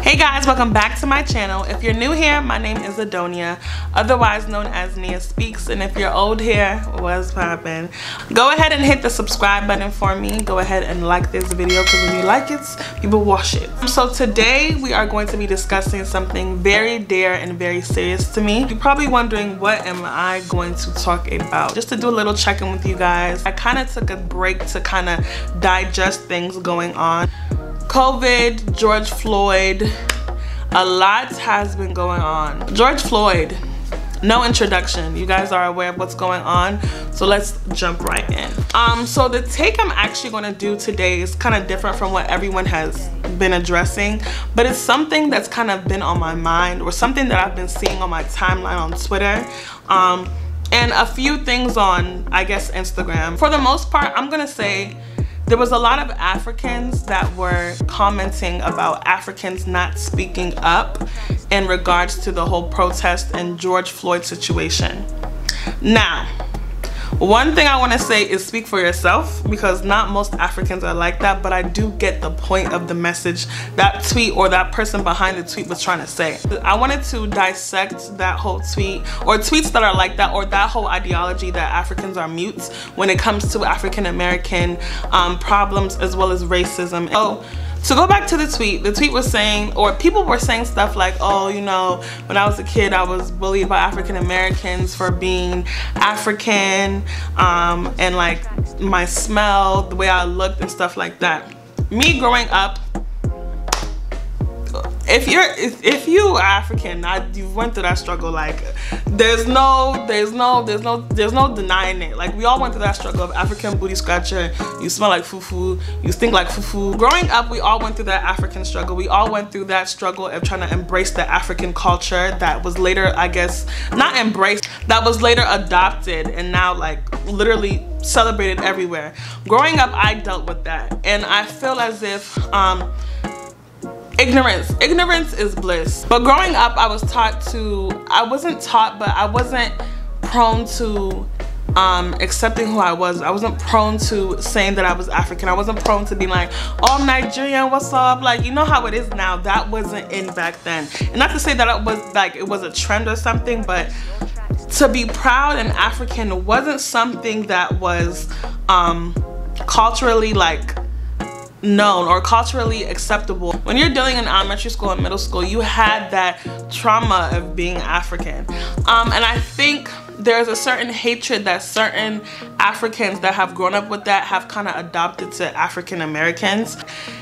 Hey guys, welcome back to my channel. If you're new here, my name is Adonia, otherwise known as Nia Speaks, and if you're old here, what's poppin'? Go ahead and hit the subscribe button for me. Go ahead and like this video, because when you like it, people watch it. So today we are going to be discussing something very dear and very serious to me. You're probably wondering, what am I going to talk about? Just to do a little check-in with you guys, I kind of took a break to kind of digest things going on. COVID, George Floyd, a lot has been going on. George Floyd, no introduction. You guys are aware of what's going on, so let's jump right in. So the take I'm actually gonna do today is kind of different from what everyone has been addressing, but it's something that's kind of been on my mind, or something that I've been seeing on my timeline on Twitter, and a few things on, I guess, Instagram. For the most part, I'm gonna say there was a lot of Africans that were commenting about Africans not speaking up in regards to the whole protest and George Floyd situation. Now, one thing I want to say is speak for yourself, because not most Africans are like that, but I do get the point of the message that tweet or that person behind the tweet was trying to say. I wanted to dissect that whole tweet, or tweets that are like that, or that whole ideology that Africans are mutes when it comes to African American problems as well as racism. Oh, to go back to the tweet was saying, or people were saying stuff like, oh, you know, when I was a kid, I was bullied by African Americans for being African, and like my smell, the way I looked and stuff like that. Me growing up, if you are African, you went through that struggle. Like, there's no denying it. Like, we all went through that struggle of African booty scratcher. You smell like fufu, you stink like fufu. Growing up, we all went through that African struggle. We all went through that struggle of trying to embrace the African culture that was later, I guess, not embraced, that was later adopted and now like literally celebrated everywhere. Growing up, I dealt with that, and I feel as if ignorance is bliss. But growing up, I was taught to, I wasn't taught, but I wasn't prone to accepting who I was. I wasn't prone to saying that I was African. I wasn't prone to being like, oh, I'm Nigerian, what's up? Like, you know how it is now. That wasn't in back then. And not to say that it was like it was a trend or something, but to be proud and African wasn't something that was culturally like known or culturally acceptable. When you're dealing in elementary school and middle school, you had that trauma of being African, and I think there's a certain hatred that certain Africans that have grown up with that have kind of adopted to African Americans.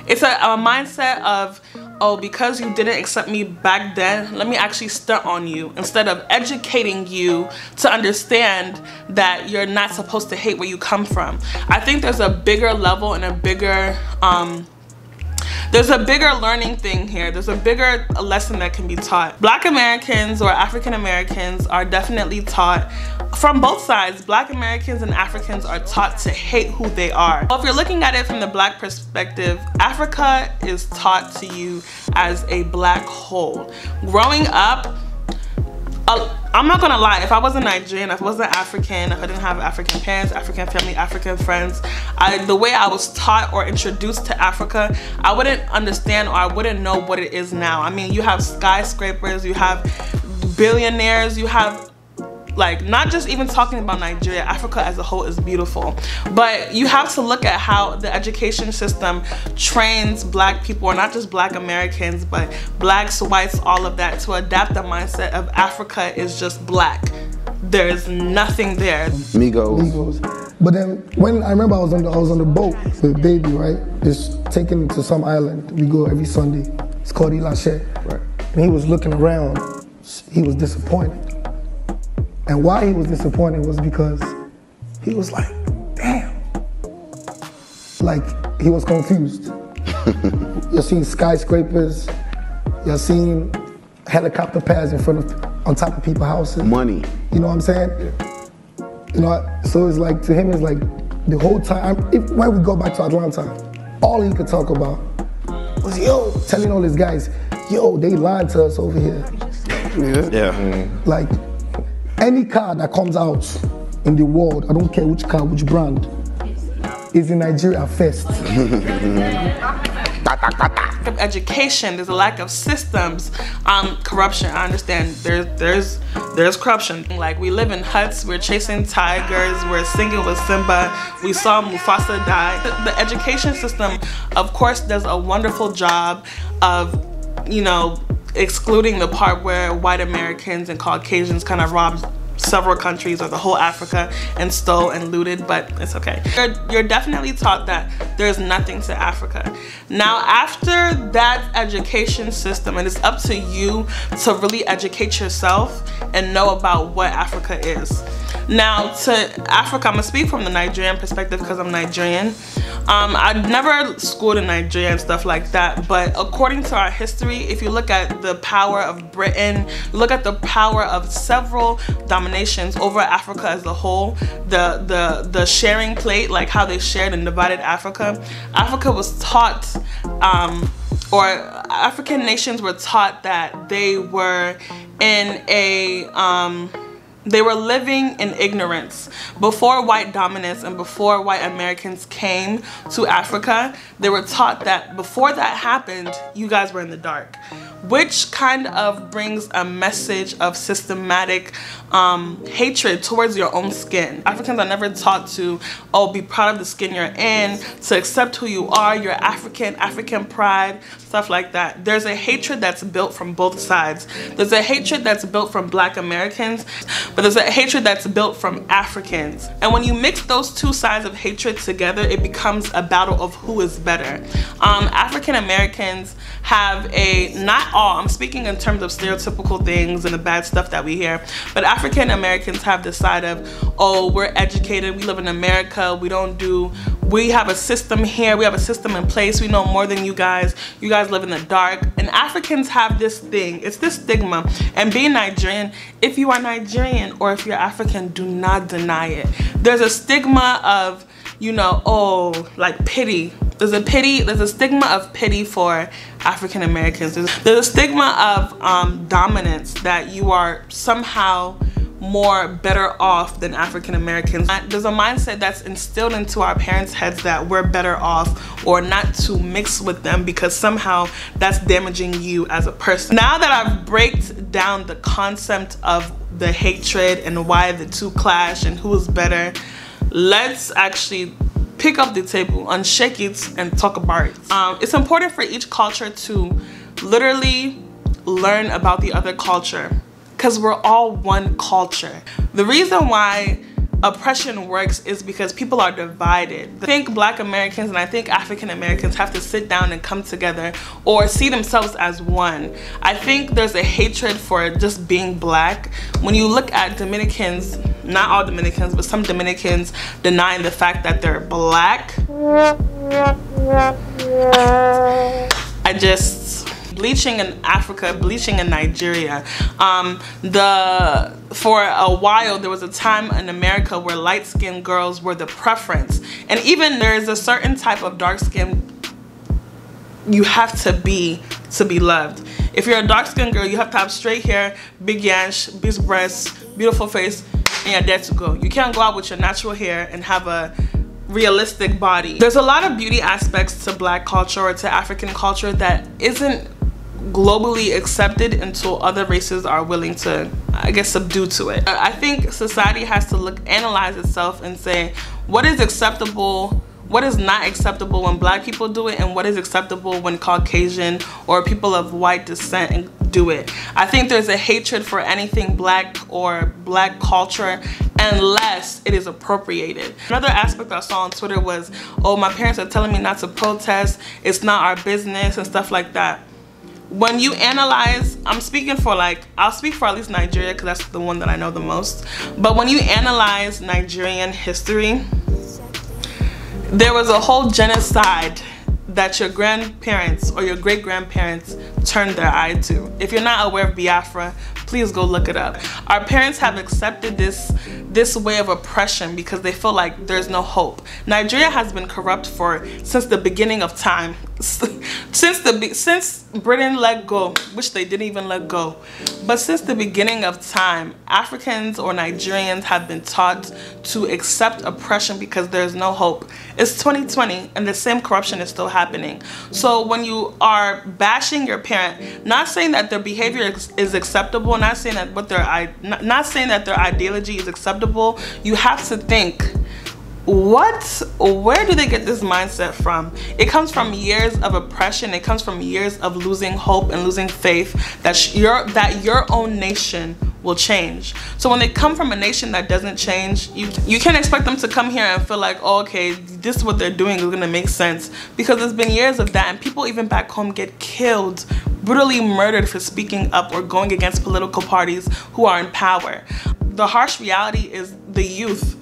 It's a mindset of, oh, because you didn't accept me back then, let me actually stunt on you, instead of educating you to understand that you're not supposed to hate where you come from. I think there's a bigger level and a bigger there's a bigger learning thing here. There's a bigger lesson that can be taught. Black Americans or African Americans are definitely taught from both sides. Black Americans and Africans are taught to hate who they are. Well, if you're looking at it from the black perspective, Africa is taught to you as a black hole. Growing up, I'm not gonna lie, if I wasn't Nigerian, if I wasn't African, if I didn't have African parents, African family, African friends, the way I was taught or introduced to Africa, I wouldn't understand, or I wouldn't know what it is now. I mean, you have skyscrapers, you have billionaires, you have, like, not just even talking about Nigeria, Africa as a whole is beautiful. But you have to look at how the education system trains black people, or not just black Americans, but blacks, whites, all of that, to adapt the mindset of Africa is just black. There's nothing there. Migos. But then when I remember I was on the boat with Baby, right? Just taken to some island. We go every Sunday. It's called Ilashe. Right. And he was looking around. He was disappointed. And why he was disappointed was because he was like, damn. Like, he was confused. You're seeing skyscrapers, you're seeing helicopter pads on top of people's houses. Money. You know what I'm saying? Yeah. You know, so it's like, to him, it's like the whole time, when we go back to Atlanta, all he could talk about was, yo, telling all his guys, yo, they lied to us over here. Yeah. Like, any car that comes out in the world, I don't care which car, which brand, is in Nigeria first. of education, there's a lack of systems, corruption. I understand there's corruption. Like, we live in huts, we're chasing tigers, we're singing with Simba, we saw Mufasa die. The education system, of course, does a wonderful job of, you know, excluding the part where white Americans and Caucasians kind of robbed several countries or the whole Africa and stole and looted, but it's okay. You're definitely taught that there's nothing to Africa. Now, after that education system, and it's up to you to really educate yourself and know about what Africa is. Now, to Africa, I'm gonna speak from the Nigerian perspective because I'm Nigerian. I've never schooled in Nigeria and stuff like that, but according to our history, if you look at the power of Britain, look at the power of several dominations over Africa as a whole, the sharing plate, like how they shared and divided Africa. Africa was taught, or African nations were taught that they were in a, they were living in ignorance. Before white dominance and before white Americans came to Africa, they were taught that before that happened, you guys were in the dark. Which kind of brings a message of systematic hatred towards your own skin. Africans are never taught to, oh, be proud of the skin you're in, to accept who you are, you're African pride, stuff like that. There's a hatred that's built from both sides. There's a hatred that's built from Black Americans, but there's a hatred that's built from Africans. And when you mix those two sides of hatred together, it becomes a battle of who is better. African Americans have a, not all, I'm speaking in terms of stereotypical things and the bad stuff that we hear, but African Americans have the side of, oh, we're educated, we live in America, we have a system here, we have a system in place, we know more than you guys live in the dark. And Africans have this thing, it's this stigma. And being Nigerian, if you are Nigerian or if you're African, do not deny it. There's a stigma of, you know, oh, like pity. There's a stigma of pity for African Americans. There's a stigma of dominance, that you are somehow better off than African Americans. There's a mindset that's instilled into our parents' heads that we're better off, or not to mix with them because somehow that's damaging you as a person. Now that I've braked down the concept of the hatred and why the two clash and who's better, let's actually pick up the table, unshake it, and talk about it. It's important for each culture to literally learn about the other culture, because we're all one culture. The reason why oppression works is because people are divided. I think Black Americans and I think African Americans have to sit down and come together or see themselves as one. I think there's a hatred for just being Black. When you look at Dominicans, not all Dominicans, but some Dominicans denying the fact that they're Black. Bleaching in Africa, bleaching in Nigeria. For a while, there was a time in America where light-skinned girls were the preference. And even there is a certain type of dark skin you have to be loved. If you're a dark-skinned girl, you have to have straight hair, big yansh, big breasts, beautiful face, and you're there to go. You can't go out with your natural hair and have a realistic body. There's a lot of beauty aspects to Black culture or to African culture that isn't globally accepted until other races are willing to, I guess, subdue to it. I think society has to analyze itself and say, what is acceptable, what is not acceptable when Black people do it, and what is acceptable when Caucasian or people of white descent do it. I think there's a hatred for anything Black or Black culture unless it is appropriated. Another aspect I saw on Twitter was, oh, my parents are telling me not to protest, it's not our business, and stuff like that. When you analyze, I'll speak for at least Nigeria because that's the one that I know the most. But when you analyze Nigerian history, there was a whole genocide that your grandparents or your great-grandparents turned their eye to. If you're not aware of Biafra, please go look it up. Our parents have accepted this way of oppression because they feel like there's no hope. Nigeria has been corrupt since the beginning of time. since Britain let go, which they didn't even let go, but since the beginning of time, Africans or Nigerians have been taught to accept oppression because there's no hope. It's 2020 and the same corruption is still happening. So when you are bashing your parent, not saying that their behavior is acceptable, not saying that not saying that their ideology is acceptable, you have to think, where do they get this mindset from? It comes from years of oppression. It comes from years of losing hope and losing faith that your own nation will change. So when they come from a nation that doesn't change, you can't expect them to come here and feel like, oh, okay, this is what they're doing is gonna make sense, because it's been years of that, and people even back home get killed, brutally murdered for speaking up or going against political parties who are in power. The harsh reality is the youth.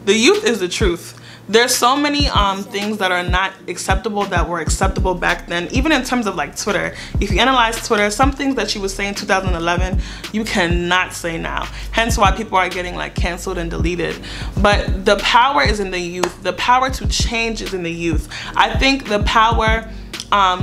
The youth is the truth. There's so many things that are not acceptable that were acceptable back then, even in terms of like Twitter. If you analyze Twitter, some things that she was saying in 2011, you cannot say now. Hence why people are getting like canceled and deleted. But the power is in the youth. The power to change is in the youth. I think the power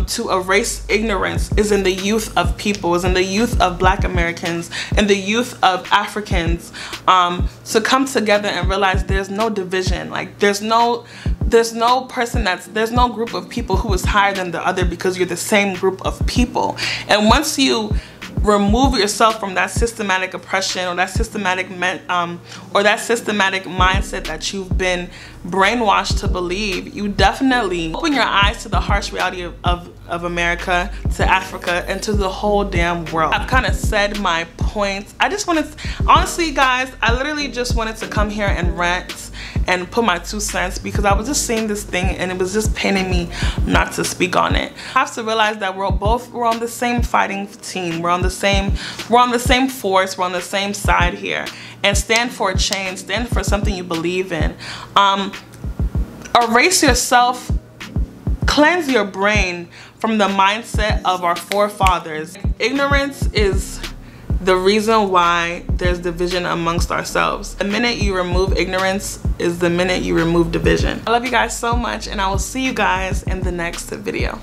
to erase ignorance is in the youth of people, is in the youth of Black Americans and the youth of Africans, to come together and realize there's no division. Like there's no group of people who is higher than the other, because you're the same group of people. And once you remove yourself from that systematic oppression or that systematic mindset that you've been brainwashed to believe, you definitely open your eyes to the harsh reality of America, to Africa, and to the whole damn world. I've kind of said my points. I just wanted to, honestly guys, I literally just wanted to come here and rant and put my 2 cents, because I was just seeing this thing and it was just paining me not to speak on it. I have to realize that we're on the same fighting team. We're on the same force. We're on the same side here. And stand for a change. Stand for something you believe in. Erase yourself. Cleanse your brain from the mindset of our forefathers. Ignorance is the reason why there's division amongst ourselves. The minute you remove ignorance is the minute you remove division. I love you guys so much, and I will see you guys in the next video.